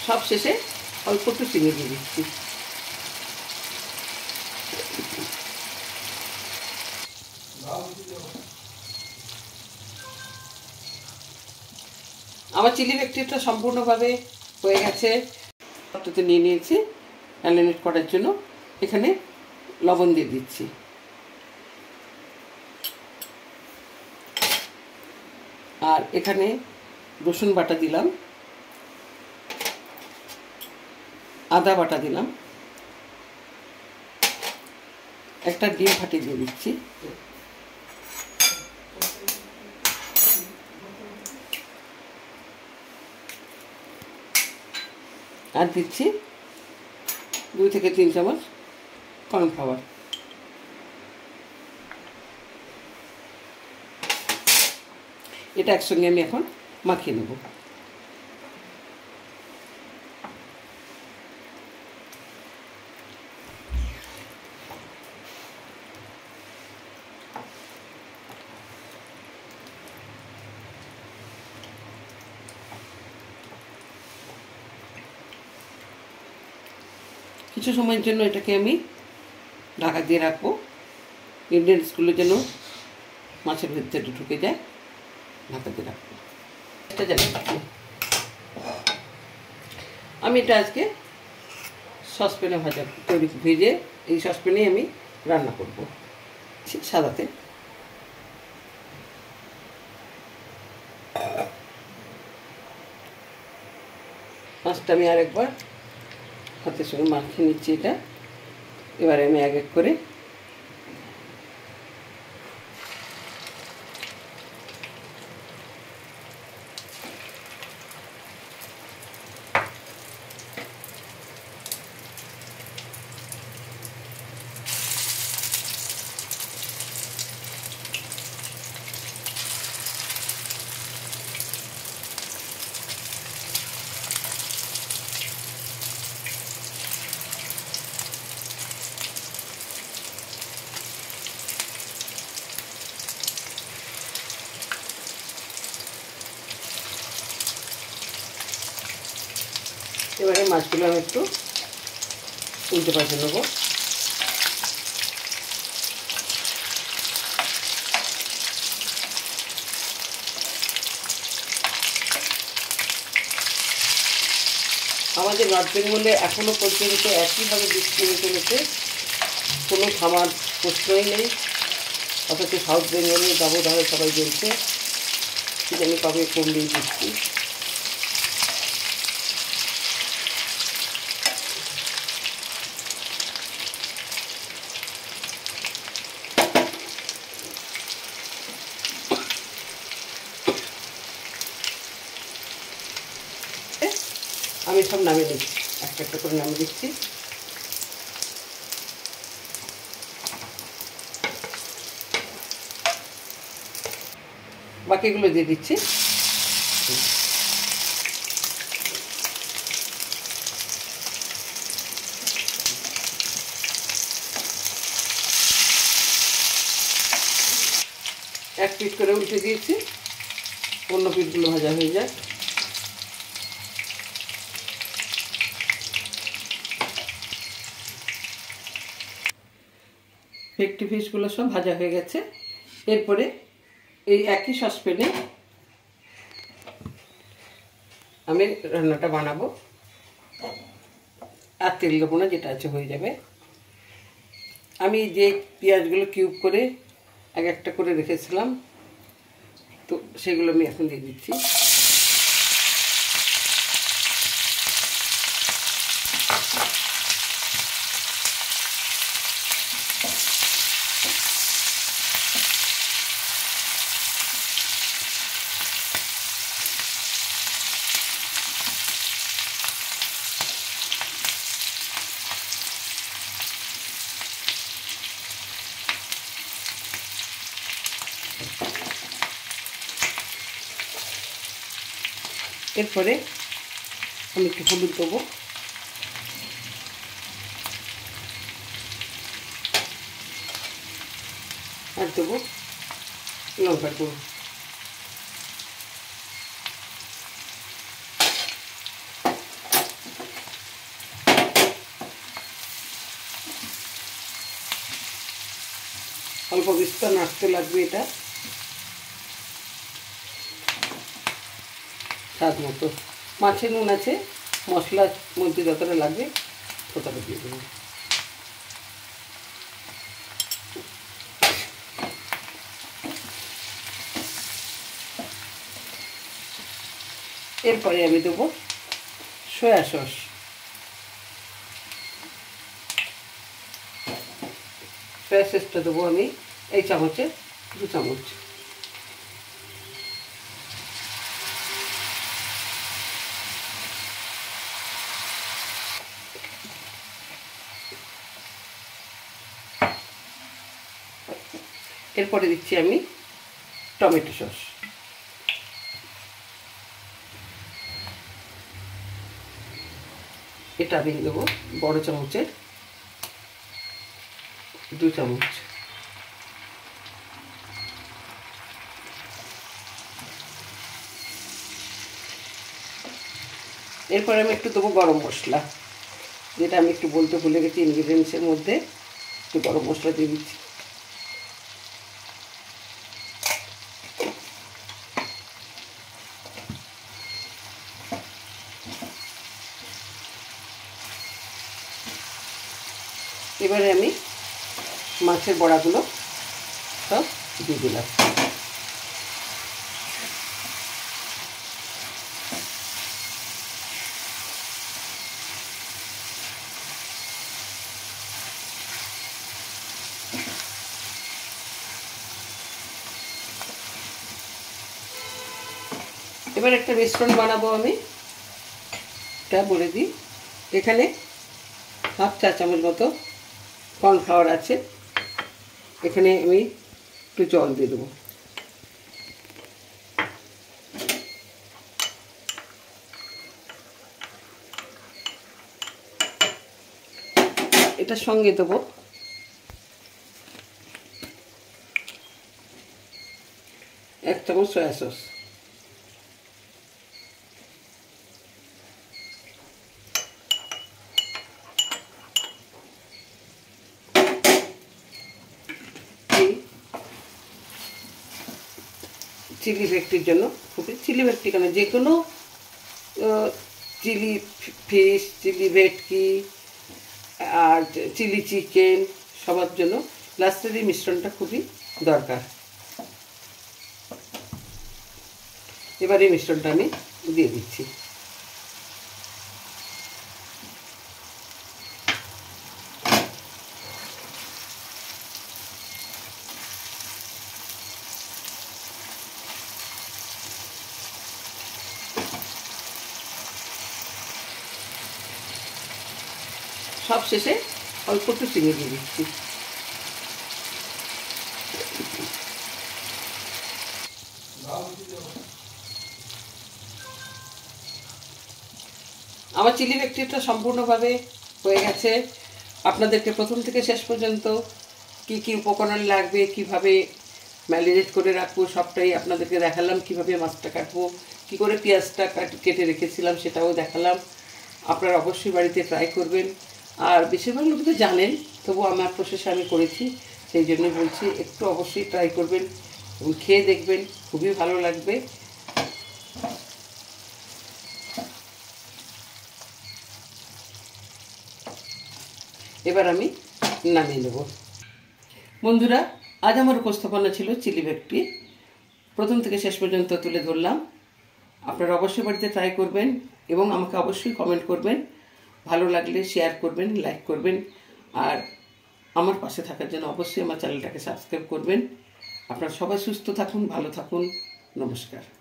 সব শেষে অল্প একটু চিনি দিয়ে দিচ্ছি। আমার চিলি ভেটকিটা সম্পূর্ণভাবে হয়ে গেছে। পাত্রতে নিয়ে নিয়েছি ম্যারিনেট করার জন্য। এখানে লবণ দিয়ে দিচ্ছি, আর এখানে রসুন বাটা দিলাম, আদা বাটা দিলাম, একটা ডিম ফাটিয়ে দিয়ে দিচ্ছি, আর দিচ্ছি 2 থেকে 3 চামচ কর্নফ্লাওয়ার। এটা একসঙ্গে আমি এখন মাখিয়ে নেব। কিছু সময়ের জন্য এটাকে আমি ঢাকা দিয়ে রাখবো, ইনগ্রেডিয়েন্টসগুলো যেন মাছের ভেতরে ঢুকে যায়। ঢাকা দিয়ে রাখবো। এটা আমি এটা আজকে সসপ্যানে ভেজে এই সসপ্যানেই আমি রান্না করব সাদাতে। মাছটা আমি আরেকবার হাতের সঙ্গে মাখিয়ে নিচ্ছি। এটা এবারে আমি এক এক করে এবারে মাছগুলো আমি একটু উল্টে পাল্টে নেব। আমাদের নর্থ বেঙ্গলে এখনও পর্যন্ত একইভাবে বৃষ্টি হয়ে চলেছে, কোনো থামার প্রশ্নই নেই। অথচ সাউথ বেঙ্গলে দাবদাহে সবাই জ্বলছে, কি জানি কবে কমবে বৃষ্টি। আমি সব নামিয়ে দিচ্ছি, একটা একটা করে নামিয়ে দিচ্ছি। বাকিগুলো দিয়ে দিচ্ছি। এক পিঠ করে উল্টে দিয়েছি, অন্য পিঠগুলো ভাজা হয়ে যায়। ভেটকি ফিশগুলো সব ভাজা হয়ে গেছে। এরপরে এই একই সসপ্যানে আমি রান্নাটা বানাবো, আর তেল দেবো না, যেটা আছে হয়ে যাবে। আমি যে পেঁয়াজগুলো কিউব করে এক একটা করে রেখেছিলাম, তো সেগুলো আমি এখন দিয়ে দিচ্ছি। এরপরে আমি একটু হলুদ দেবো, আর দেবো লঙ্কার গুঁড়ো। অল্প বিস্তর নাড়তে লাগবে। এটা স্বাদ মতো মাছে নুন আছে, মশলার মধ্যে যতটা লাগবে ততটা দিয়ে দেবো। এরপরে আমি দেবো সয়া সস। সয়া সসটা দেবো আমি এই চামচে 2 চামচ। এরপরে দিচ্ছি আমি টমেটো সস। এটা আমি দেবো বড় চামচের 2 চামচ। এরপরে আমি একটু দেবো গরম মশলা, যেটা আমি একটু বলতে ভুলে গেছি। ইনগ্রিডিয়েন্টসের মধ্যে একটু গরম মশলা দিয়ে দিচ্ছি। এবারে আমি মাছের বড়াগুলো সব দিয়ে দিলাম। এবার একটা মিশ্রণ বানাবো আমি, এটা বলে দিই। এখানে 1/2 চা চামচ মতো কর্নফ্লাওয়ার আছে। এখানে আমি একটু জল দিয়ে দেবো। এটার সঙ্গে দেবো 1 চামচ সয়া সস। চিলি ভেটকির জন্য খুবই, চিলি ভেটকি কেন, যে কোনো চিলি ফিশ, চিলি ভেটকি আর চিলি চিকেন সবার জন্য লাস্টের এই মিশ্রণটা খুবই দরকার। এবার এই মিশ্রণটা আমি দিয়ে দিচ্ছি। সব শেষে অল্প একটু চিনি দিয়ে দিচ্ছি। আমার চিলি ভেটকিটা সম্পূর্ণভাবে হয়ে গেছে। আপনাদেরকে প্রথম থেকে শেষ পর্যন্ত কি কি উপকরণ লাগবে, কিভাবে ম্যারিনেট করে রাখবো সবটাই আপনাদেরকে দেখালাম। কিভাবে মাছটা কাটবো, কি করে পেঁয়াজটা কেটে রেখেছিলাম সেটাও দেখালাম। আপনারা অবশ্যই বাড়িতে ট্রাই করবেন। আর বেশিরভাগ লোক তো জানেন, তবু আমার প্রসেসে আমি করেছি, সেই জন্যই বলছি একটু অবশ্যই ট্রাই করবেন এবং খেয়ে দেখবেন, খুবই ভালো লাগবে। এবার আমি নামিয়ে নেব। বন্ধুরা, আজ আমার উপস্থাপনা ছিল চিলি ভেটকি, প্রথম থেকে শেষ পর্যন্ত তুলে ধরলাম। আপনারা অবশ্যই বাড়িতে ট্রাই করবেন এবং আমাকে অবশ্যই কমেন্ট করবেন। ভালো লাগলে শেয়ার করবেন, লাইক করবেন, আর আমার পাশে থাকার জন্য অবশ্যই আমার চ্যানেলটাকে সাবস্ক্রাইব করবেন। আপনারা সবাই সুস্থ থাকুন, ভালো থাকুন। নমস্কার।